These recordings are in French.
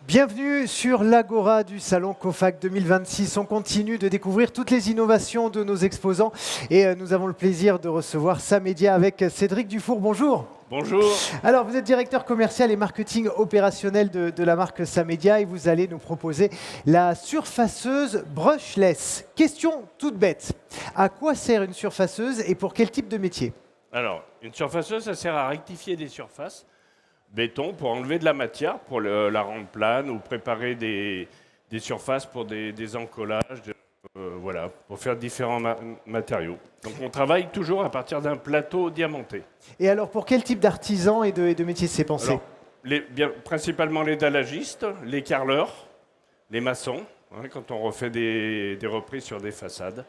Bienvenue sur l'Agora du Salon COFAC 2026. On continue de découvrir toutes les innovations de nos exposants et nous avons le plaisir de recevoir Samedia avec Cédric Dufour. Bonjour. Bonjour. Alors, vous êtes directeur commercial et marketing opérationnel de la marque Samedia et vous allez nous proposer la surfaceuse brushless. Question toute bête. À quoi sert une surfaceuse et pour quel type de métier? Alors, une surfaceuse, ça sert à rectifier des surfaces. Béton pour enlever de la matière, pour la rendre plane ou préparer des surfaces pour des encollages, voilà, pour faire différents matériaux. Donc on travaille toujours à partir d'un plateau diamanté. Et alors, pour quel type d'artisans et de métiers c'est pensé? Alors, principalement les dallagistes, les carreleurs, les maçons, hein, quand on refait des reprises sur des façades.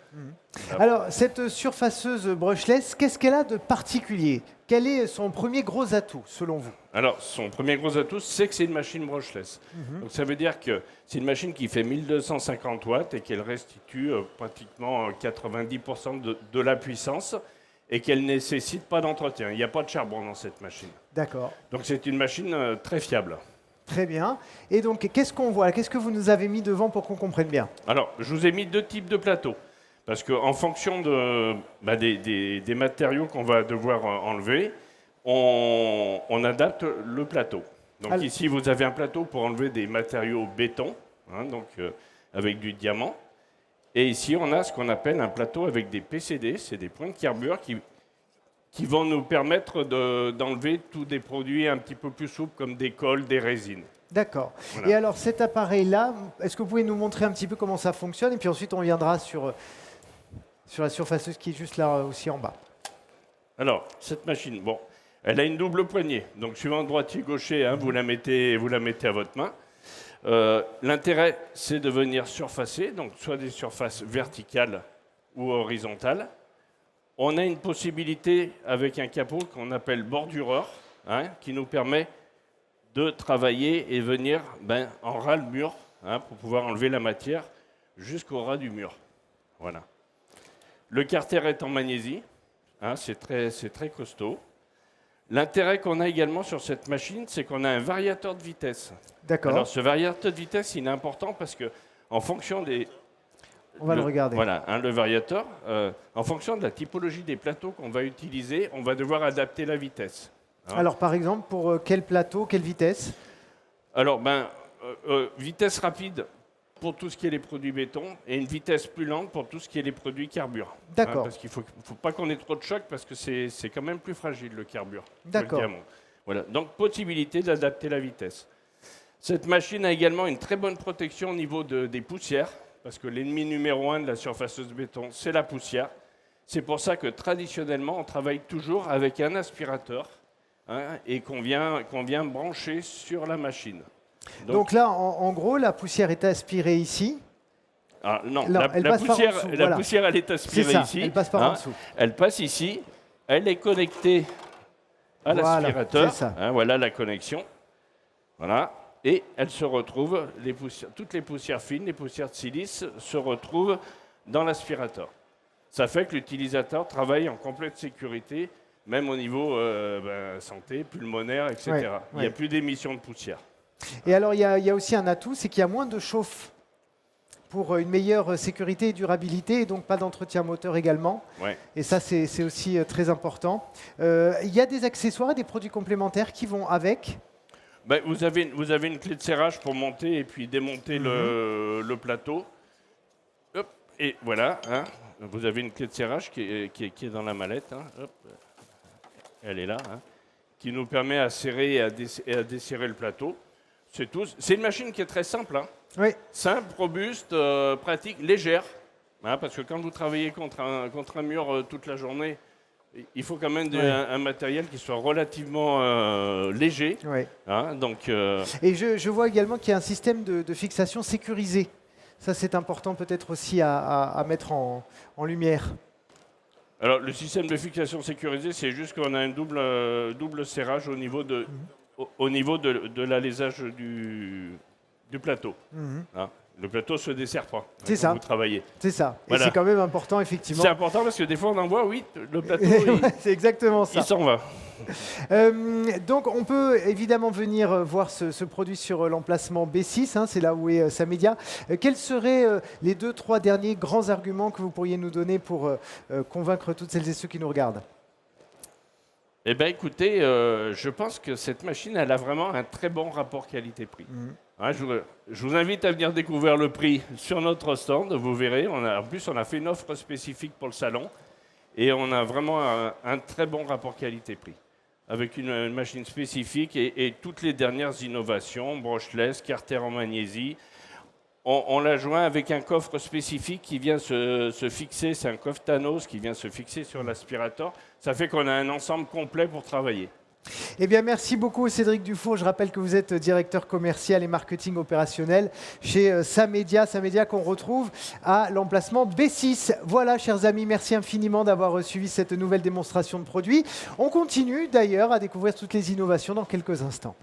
Voilà. Alors, cette surfaceuse brushless, qu'est-ce qu'elle a de particulier? Quel est son premier gros atout, selon vous? Alors, son premier gros atout, c'est que c'est une machine brushless. Donc, ça veut dire que c'est une machine qui fait 1250 watts et qu'elle restitue pratiquement 90% de la puissance et qu'elle ne nécessite pas d'entretien. Il n'y a pas de charbon dans cette machine. D'accord. Donc, c'est une machine très fiable. Très bien. Et donc, qu'est-ce qu'on voit? Qu'est-ce que vous nous avez mis devant pour qu'on comprenne bien? Alors, je vous ai mis deux types de plateaux. Parce qu'en fonction des matériaux qu'on va devoir enlever, on adapte le plateau. Donc ici, vous avez un plateau pour enlever des matériaux béton, hein, donc, avec du diamant. Et ici, on a ce qu'on appelle un plateau avec des PCD, c'est des points de carbure qui vont nous permettre d'enlever tous des produits un petit peu plus souples comme des colles, des résines. D'accord. Voilà. Et alors, cet appareil-là, est-ce que vous pouvez nous montrer un petit peu comment ça fonctionne? Et puis ensuite, on viendra sur la surfaceuse qui est juste là aussi en bas. Alors, cette machine, bon, elle a une double poignée. Donc, suivant droitier-gaucher, hein, vous la mettez à votre main. L'intérêt, c'est de venir surfacer, donc soit des surfaces verticales ou horizontales. On a une possibilité avec un capot qu'on appelle bordureur, hein, qui nous permet de travailler et venir en ras le mur, hein, pour pouvoir enlever la matière jusqu'au ras du mur. Voilà. Le carter est en magnésie, hein, c'est très costaud. L'intérêt qu'on a également sur cette machine, c'est qu'on a un variateur de vitesse. D'accord. Alors ce variateur de vitesse, il est important parce que en fonction des... On va le regarder. Voilà, hein, le variateur, en fonction de la typologie des plateaux qu'on va utiliser, on va devoir adapter la vitesse. Hein. Alors, par exemple, pour quel plateau, quelle vitesse? Alors, vitesse rapide pour tout ce qui est les produits béton et une vitesse plus lente pour tout ce qui est les produits carbure. D'accord. Hein, parce qu'il faut pas qu'on ait trop de choc parce que c'est quand même plus fragile le carbure. D'accord. Le diamant. Voilà. Donc, possibilité d'adapter la vitesse. Cette machine a également une très bonne protection au niveau des poussières parce que l'ennemi numéro 1 de la surfaceuse béton, c'est la poussière. C'est pour ça que traditionnellement, on travaille toujours avec un aspirateur, hein, et qu'on vient brancher sur la machine. Donc là, en gros, la poussière est aspirée ici. Ah, non, Elle la passe par en poussière, dessous, la voilà. poussière, elle est C'est aspirée ça, ici. elle passe par en dessous. Elle passe ici, elle est connectée à Voilà, l'aspirateur. c'est ça. Hein, voilà la connexion. Voilà. Et elle se retrouve, toutes les poussières fines, les poussières de silice se retrouvent dans l'aspirateur. Ça fait que l'utilisateur travaille en complète sécurité, même au niveau santé, pulmonaire, etc. Ouais, Il n'y a plus d'émissions de poussière. Et alors, il y a aussi un atout, c'est qu'il y a moins de chauffe pour une meilleure sécurité et durabilité, et donc pas d'entretien moteur également. Ouais. Et ça, c'est aussi très important. Il y a des accessoires et des produits complémentaires qui vont avec. Vous avez une clé de serrage pour monter et puis démonter le plateau. Hop, et voilà, hein, vous avez une clé de serrage qui est dans la mallette. Hein, hop, elle est là, hein, qui nous permet à serrer et à desserrer le plateau. C'est tout. C'est une machine qui est très simple. Hein. Oui. Simple, robuste, pratique, légère. Hein, parce que quand vous travaillez contre un mur toute la journée, il faut quand même un matériel qui soit relativement léger. Oui. Hein, donc, Et je vois également qu'il y a un système de fixation sécurisé. Ça, c'est important peut-être aussi à mettre en lumière. alors, le système de fixation sécurisé, c'est juste qu'on a un double serrage au niveau de l'alésage du plateau. Hein. Le plateau se dessert pas C'est quand ça. vous travaillez. C'est ça. Voilà. Et c'est quand même important, effectivement. C'est important parce que des fois, on en voit, oui, le plateau, C'est exactement ça. il s'en va. Donc, on peut évidemment venir voir ce produit sur l'emplacement B6, hein, c'est là où est Samedia. Quels seraient les 2-3 derniers grands arguments que vous pourriez nous donner pour convaincre toutes celles et ceux qui nous regardent? Eh bien, écoutez, je pense que cette machine, elle a vraiment un très bon rapport qualité-prix. Hein, je vous invite à venir découvrir le prix sur notre stand, vous verrez. En plus, on a fait une offre spécifique pour le salon et on a vraiment un très bon rapport qualité-prix avec une machine spécifique et toutes les dernières innovations, brushless, carter en magnésie. On l'a joint avec un coffre spécifique qui vient se fixer, c'est un coffre Thanos qui vient se fixer sur l'aspirateur. Ça fait qu'on a un ensemble complet pour travailler. Eh bien, merci beaucoup Cédric Dufour. Je rappelle que vous êtes directeur commercial et marketing opérationnel chez Samedia. Samedia qu'on retrouve à l'emplacement B6. Voilà, chers amis, merci infiniment d'avoir suivi cette nouvelle démonstration de produits. On continue d'ailleurs à découvrir toutes les innovations dans quelques instants.